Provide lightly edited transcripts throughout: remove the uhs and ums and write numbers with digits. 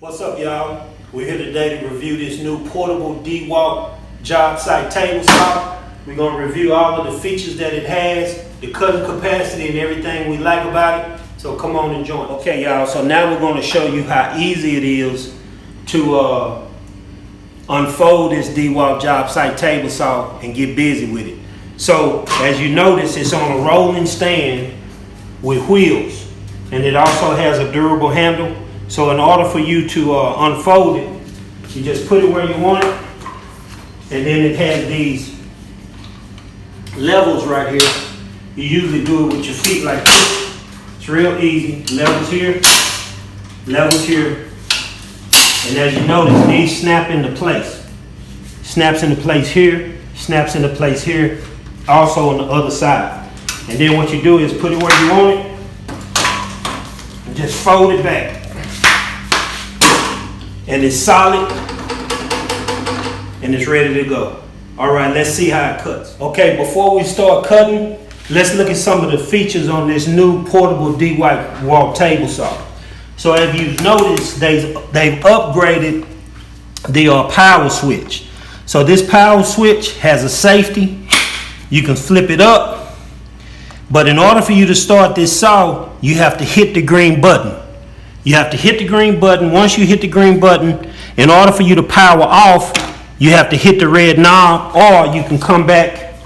What's up, y'all? We're here today to review this new portable Dewalt job site table saw. We're going to review all of the features that it has, the cutting capacity, and everything we like about it. So come on and join. Okay, y'all, so now we're going to show you how easy it is to unfold this Dewalt job site table saw and get busy with it. So as you notice, it's on a rolling stand with wheels, and it also has a durable handle. So in order for you to unfold it, you just put it where you want it, and then it has these levels right here. You usually do it with your feet like this. It's real easy. Levels here, and as you notice, these snap into place. Snaps into place here, snaps into place here, also on the other side. And then what you do is put it where you want it, and just fold it back. And it's solid, and it's ready to go. All right, let's see how it cuts. Okay, before we start cutting, let's look at some of the features on this new portable Dewalt table saw. So as you've noticed, they've upgraded the power switch. So this power switch has a safety. You can flip it up, but in order for you to start this saw, you have to hit the green button. You have to hit the green button. Once you hit the green button, in order for you to power off, you have to hit the red knob, or you can come back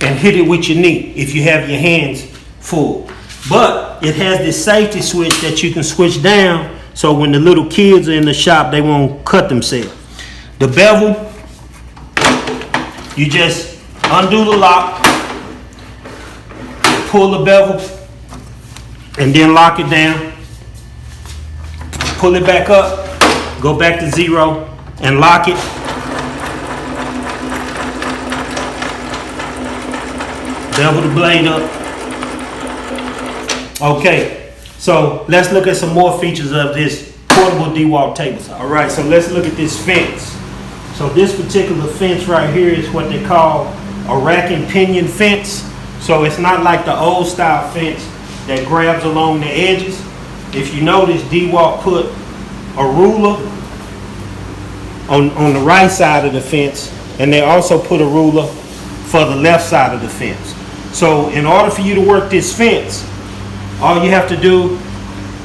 and hit it with your knee if you have your hands full. But it has this safety switch that you can switch down, so when the little kids are in the shop, they won't cut themselves. The bevel, you just undo the lock, pull the bevel, and then lock it down. Pull it back up, go back to 0, and lock it. Bevel the blade up. Okay, so let's look at some more features of this portable Dewalt table saw. All right, so let's look at this fence. So this particular fence right here is what they call a rack and pinion fence. So it's not like the old style fence that grabs along the edges. If you notice, Dewalt put a ruler on the right side of the fence, and they also put a ruler for the left side of the fence. So in order for you to work this fence, all you have to do,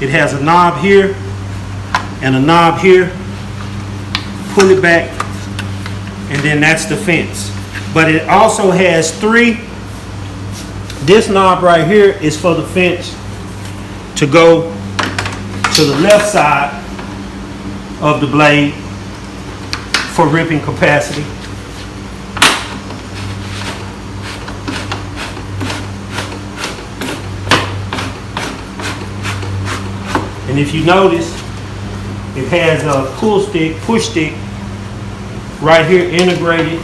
it has a knob here and a knob here. Pull it back, and then that's the fence. But it also has three. This knob right here is for the fence to go to the left side of the blade for ripping capacity. And if you notice, it has a push stick right here integrated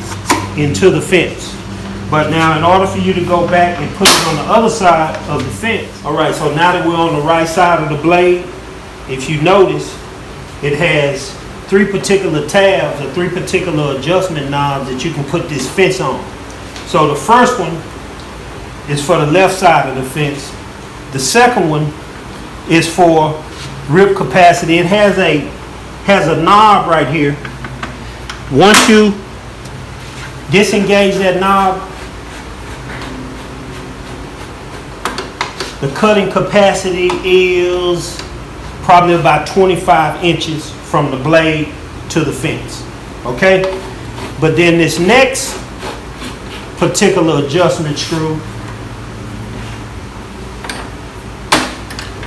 into the fence. But now in order for you to go back and put it on the other side of the fence. All right, so now that we're on the right side of the blade, if you notice, it has three particular tabs or three particular adjustment knobs that you can put this fence on. So the first one is for the left side of the fence. The second one is for rip capacity. It has a knob right here. Once you disengage that knob, the cutting capacity is probably about 25 inches from the blade to the fence. Okay? But then this next particular adjustment screw,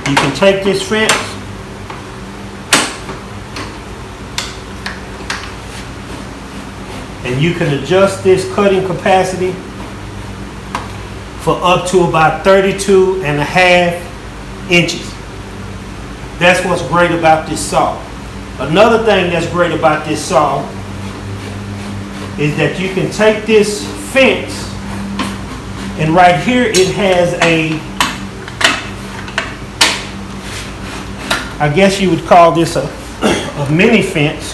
you can take this fence and you can adjust this cutting capacity for up to about 32.5 inches. That's what's great about this saw. Another thing that's great about this saw is that you can take this fence, and right here it has I guess you would call this a mini fence.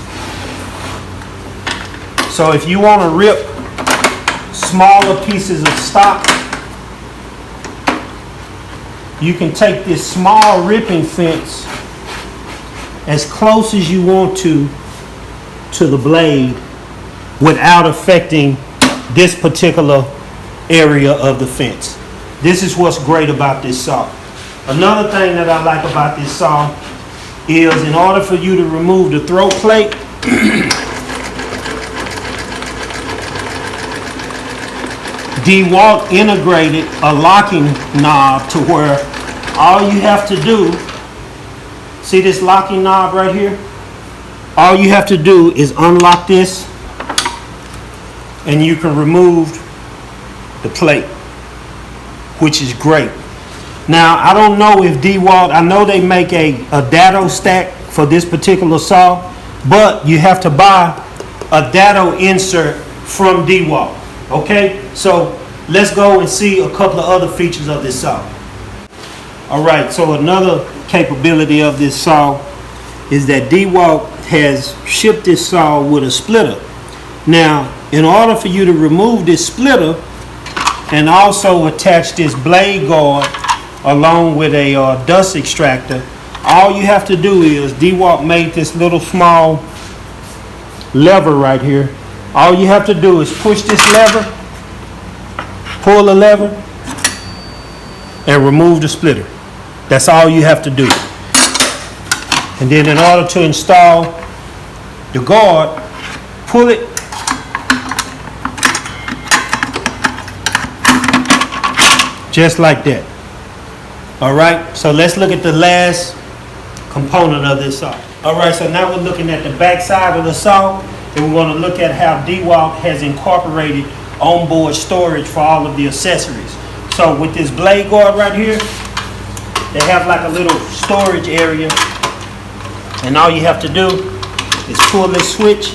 So if you want to rip smaller pieces of stock, you can take this small ripping fence as close as you want to the blade without affecting this particular area of the fence. This is what's great about this saw. Another thing that I like about this saw is, in order for you to remove the throat plate, Dewalt integrated a locking knob to where all you have to do, see this locking knob right here? All you have to do is unlock this and you can remove the plate, which is great. Now, I don't know if Dewalt, I know they make a dado stack for this particular saw, but you have to buy a dado insert from Dewalt. Okay, so let's go and see a couple of other features of this saw. All right, so another capability of this saw is that Dewalt has shipped this saw with a splitter. Now, in order for you to remove this splitter and also attach this blade guard along with a dust extractor, all you have to do is, Dewalt made this little small lever right here. All you have to do is push this lever, pull the lever, and remove the splitter. That's all you have to do. And then in order to install the guard, pull it, just like that. All right, so let's look at the last component of this saw. All right, so now we're looking at the back side of the saw, and we're going to look at how Dewalt has incorporated onboard storage for all of the accessories. So with this blade guard right here, they have like a little storage area, and all you have to do is pull this switch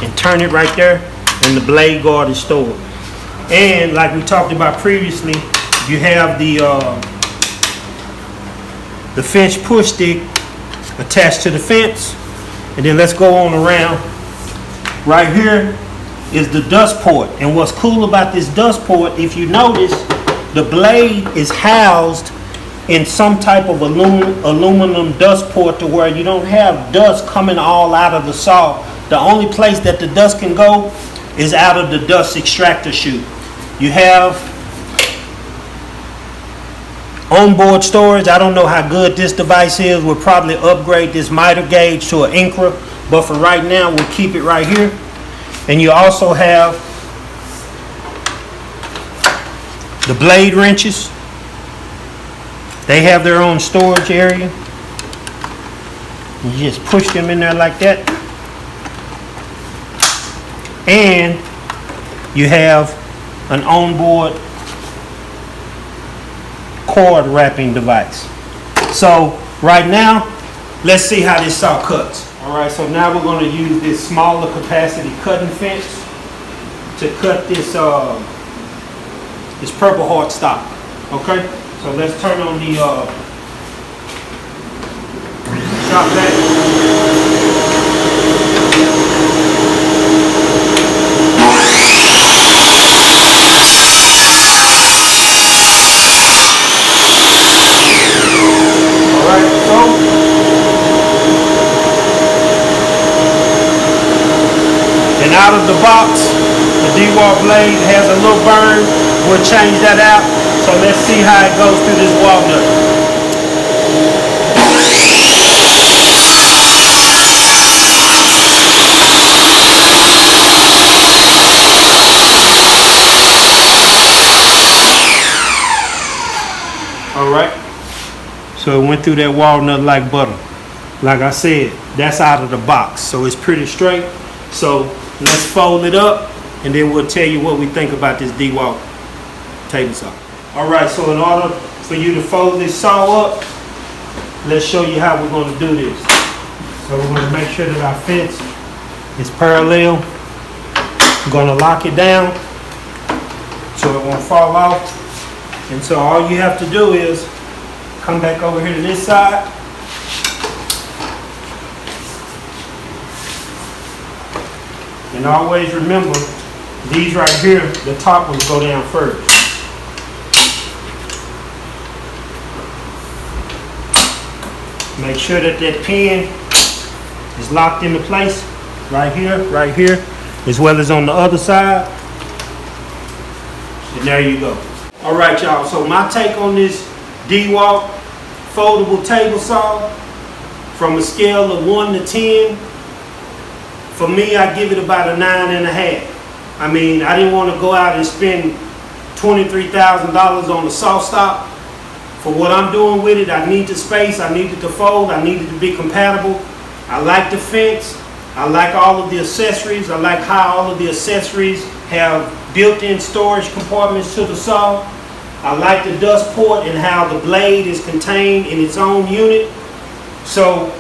and turn it right there, and the blade guard is stored. And like we talked about previously, you have the fence push stick attached to the fence. And then let's go on around. Right here is the dust port. And what's cool about this dust port, if you notice, the blade is housed in some type of aluminum dust port to where you don't have dust coming all out of the saw. The only place that the dust can go is out of the dust extractor chute. You have onboard storage. I don't know how good this device is. We'll probably upgrade this miter gauge to an Incra, but for right now we'll keep it right here. And you also have the blade wrenches. They have their own storage area. You just push them in there like that. And you have an onboard cord wrapping device. So right now, let's see how this saw cuts. All right, so now we're going to use this smaller capacity cutting fence to cut this this Purple Heart stock. Okay, so let's turn on the shop vac. Out of the box, the Dewalt blade has a little burn. We'll change that out. So let's see how it goes through this walnut. All right. So it went through that walnut like butter. Like I said, that's out of the box, so it's pretty straight. So let's fold it up, and then we'll tell you what we think about this Dewalt table saw. All right, so in order for you to fold this saw up, let's show you how we're going to do this. So we're going to make sure that our fence is parallel. I'm going to lock it down so it won't fall off. And so all you have to do is come back over here to this side. And always remember, these right here, the top ones go down first. Make sure that that pin is locked into place right here, as well as on the other side. And there you go. All right, y'all, so my take on this Dewalt foldable table saw, from a scale of 1 to 10, for me, I give it about a 9.5. I mean, I didn't want to go out and spend $23,000 on the saw stop. For what I'm doing with it, I need the space, I need it to fold, I need it to be compatible. I like the fence, I like all of the accessories, I like how all of the accessories have built-in storage compartments to the saw. I like the dust port and how the blade is contained in its own unit. So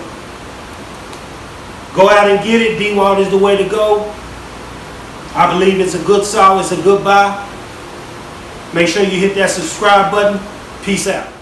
go out and get it. Dewalt is the way to go. I believe it's a good saw, it's a good buy. Make sure you hit that subscribe button. Peace out.